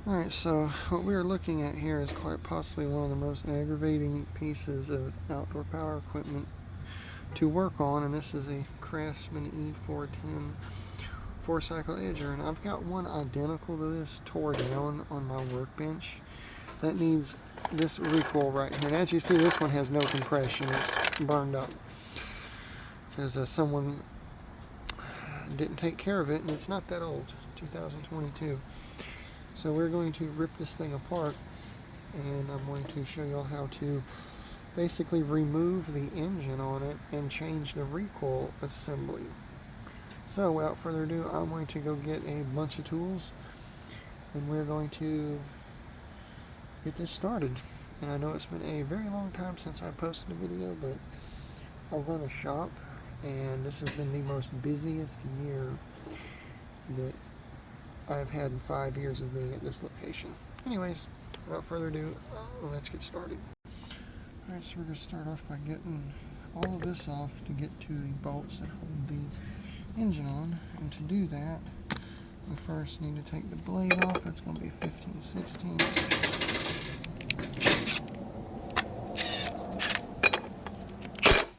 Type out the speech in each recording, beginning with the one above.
Alright, so what we're looking at here is quite possibly one of the most aggravating pieces of outdoor power equipment to work on, and this is a Craftsman E410 4-cycle edger, and I've got one identical to this tore down on my workbench that needs this recoil right here. And as you see, this one has no compression, it's burned up because someone didn't take care of it, and it's not that old, 2022. So we're going to rip this thing apart, and I'm going to show you all how to basically remove the engine on it and change the recoil assembly. So without further ado, I'm going to go get a bunch of tools, and we're going to get this started. And I know it's been a very long time since I posted a video, but I run a shop, and this has been the most busiest year that I've had in 5 years of being at this location. Anyways, without further ado, let's get started. Alright, so we're going to start off by getting all of this off to get to the bolts that hold the engine on. And to do that, we first need to take the blade off. That's going to be 15/16.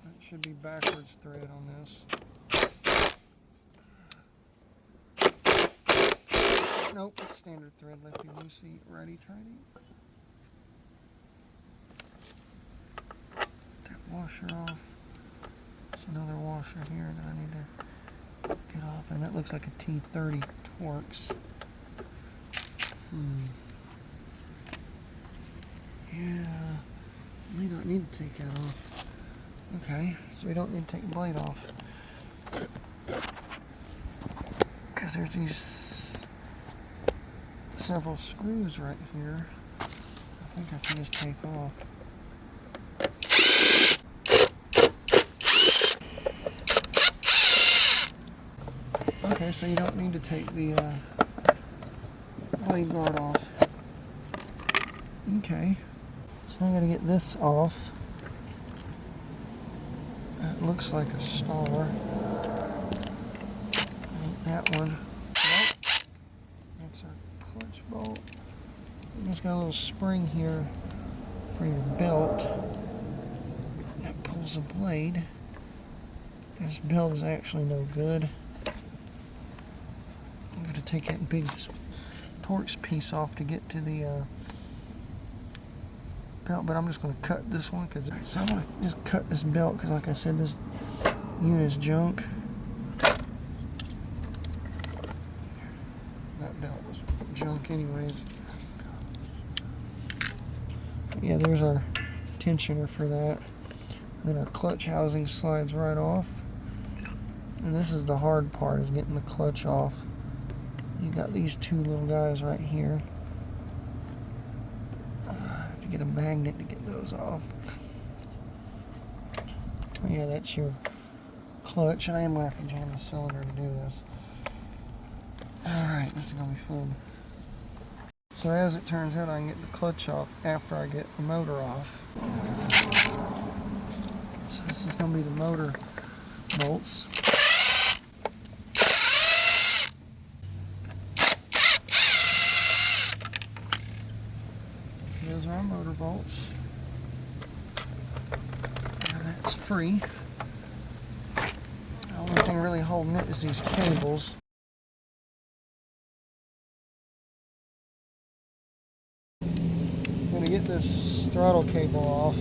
That should be backwards thread on this. Nope, it's standard thread, lefty loosey, righty tighty. That washer off. There's another washer here that I need to get off, and that looks like a T30 Torx. Yeah, we don't need to take that off. Okay, so we don't need to take the blade off because there's these several screws right here. I think I can just take off. Okay, so you don't need to take the blade guard off. Okay, so I gotta get this off. That looks like a star. Ain't that one. Nope. That's our clutch bolt. It's got a little spring here for your belt that pulls the blade. This belt is actually no good. I'm going to take that big Torx piece off to get to the belt, but I'm just going to cut this one because so I'm going to just cut this belt because, like I said, this unit is junk. That belt was junk anyways. Yeah, there's our tensioner for that. And then our clutch housing slides right off. And this is the hard part, is getting the clutch off. You got these two little guys right here. I have to get a magnet to get those off. Yeah, that's your clutch, and I am going to have to jam the cylinder to do this. Alright, this is going to be fun. So as it turns out, I can get the clutch off after I get the motor off. So this is going to be the motor bolts. Those are our motor bolts. And that's free. The only thing really holding it is these cables. I'm going to get this throttle cable off.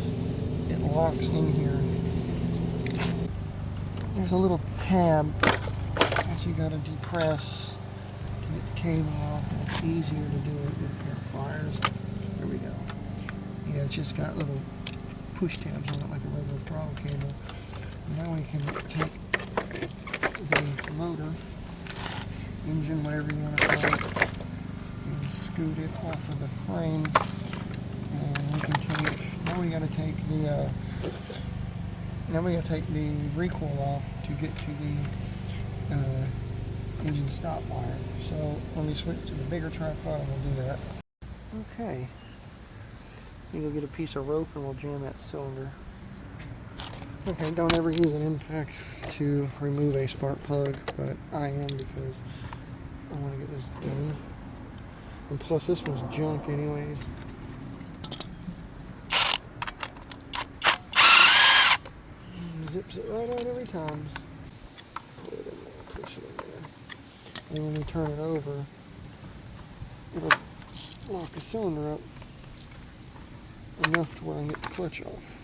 It locks in here. There's a little tab that you got to depress to get the cable off, and it's easier to do it with a pair of pliers. There we go. Yeah, it's just got little push tabs on it like a regular throttle cable. And now we can take the motor, engine, whatever you want to call it, and scoot it off of the frame. And we can take, now we got to take the recoil off to get to the engine stop wire. So let me switch to the bigger tripod and we'll do that. Okay. You go get a piece of rope and we'll jam that cylinder. Okay, don't ever use an impact to remove a spark plug, but I am because I want to get this done. And plus this one's junk anyways. Zips it right out every time. Put it in there, push it in there. And when we turn it over, it'll lock the cylinder up enough to where I can get the clutch off.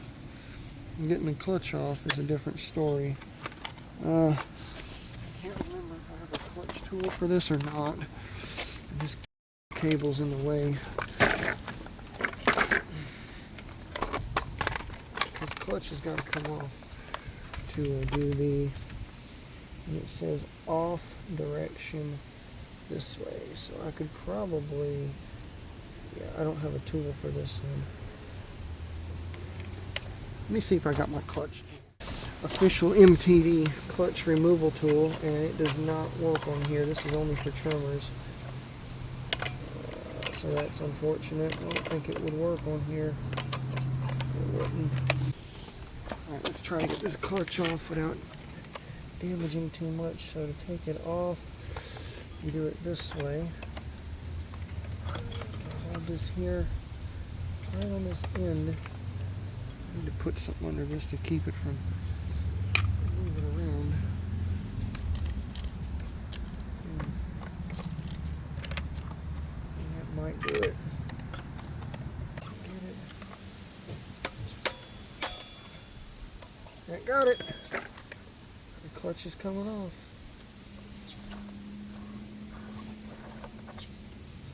And getting the clutch off is a different story. I can't remember if I have a clutch tool for this or not. And this cable's in the way. This clutch has got to come off to do the, and it says off direction this way. So I could probably, yeah, I don't have a tool for this one. Let me see if I got my clutch tool. Official MTD clutch removal tool, and it does not work on here. This is only for trimmers. So that's unfortunate. I don't think it would work on here. It wouldn't. Alright, let's try to get this clutch off without damaging too much. So to take it off, you do it this way. Hold this here, right on this end. I need to put something under this to keep it from moving around. And that might do it. Get it. That got it. The clutch is coming off.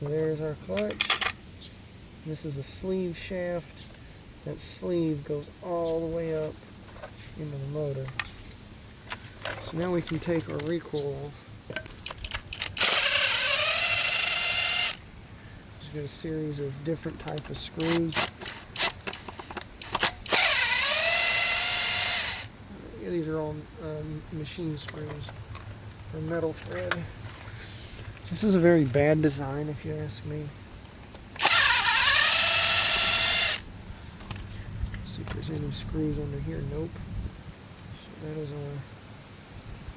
So there's our clutch. This is a sleeve shaft. That sleeve goes all the way up into the motor. So now we can take our recoil off. Just got a series of different type of screws. Yeah, these are all machine screws for metal thread. This is a very bad design, if you ask me. See if there's any screws under here. Nope. So that is our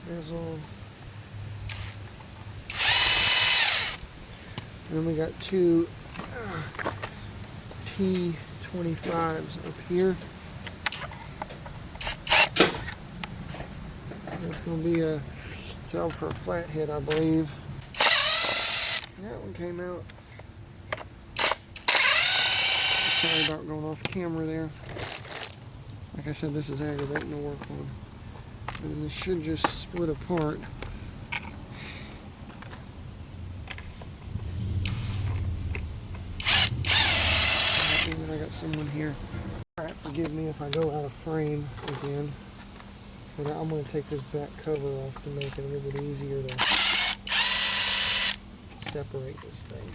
bezel. And then we got two T25s up here. That's going to be a job for a flathead, I believe. That one came out. Sorry about going off camera there. Like I said, this is aggravating to work on. And this should just split apart. And I got someone here. Alright, forgive me if I go out of frame again. But I'm going to take this back cover off to make it a little bit easier to separate this thing.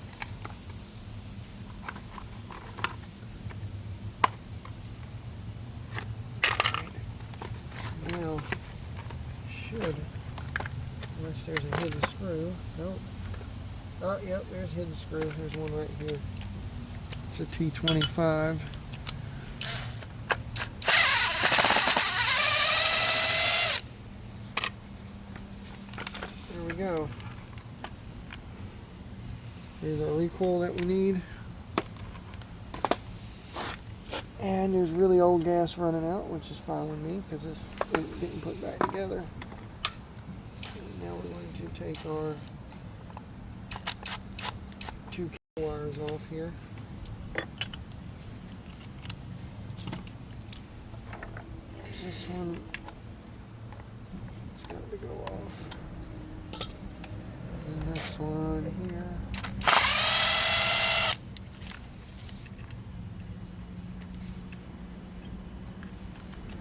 Right. Now, should, unless there's a hidden screw. Nope. Oh, yep, there's a hidden screw. There's one right here. It's a T25. There we go. Here's our recoil that we need. And there's really old gas running out, which is fine with me because this ain't getting put back together. And now we're going to take our two wires off here. This one has got to go off. And then this one here.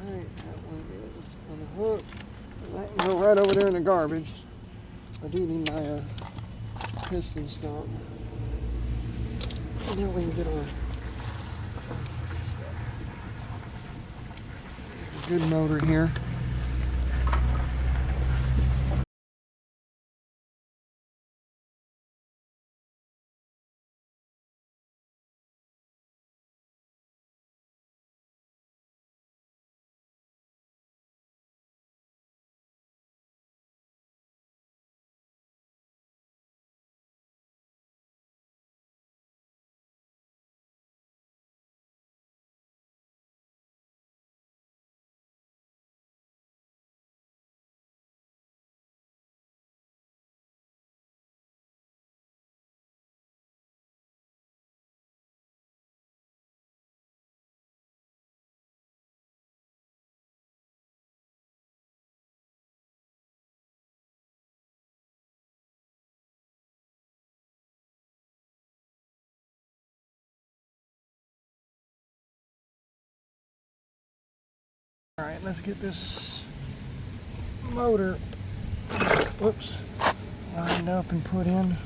Alright, that one is on the hook. And that can go right over there in the garbage. I do need my piston stop. And now we can get our good motor here. Alright, let's get this motor, whoops, lined up and put in.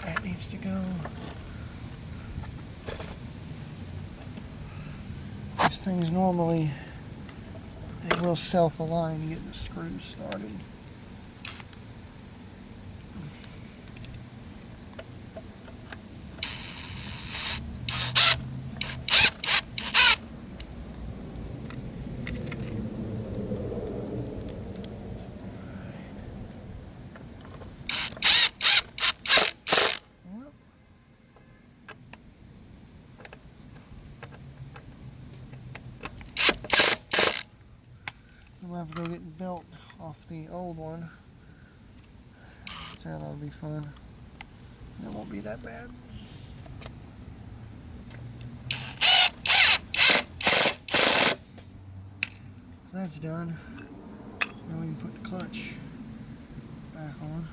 That needs to go. These things normally, they will self-align to get the screws started. We'll have to go get the belt off the old one. That ought to be fun. It won't be that bad. That's done. Now we can put the clutch back on.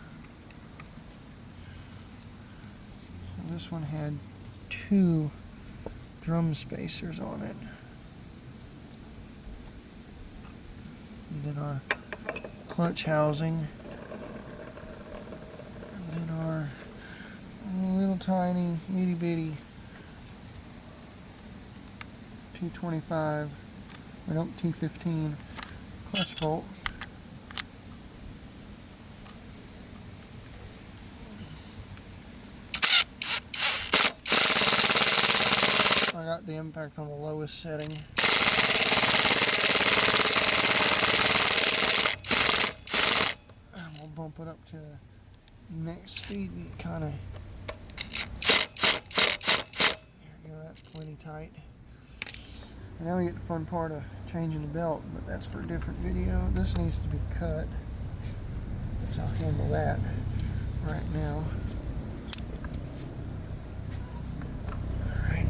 So this one had 2 drum spacers on it. And then our clutch housing, and then our little tiny itty bitty 225, or nope, T15 clutch bolt. I got the impact on the lowest setting. Bump it up to next speed and kind of, there we go, that's plenty tight. And now we get the fun part of changing the belt, but that's for a different video. This needs to be cut, so I'll handle that right now. Alright.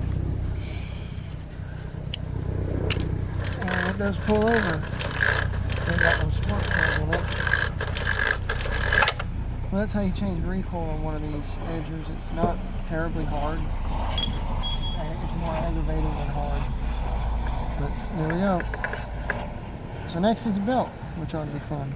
And it does pull over. They got those smart cards on it. Well, that's how you change recoil on one of these edgers. It's not terribly hard. It's more aggravating than hard. But there we go. So next is the belt, which ought to be fun.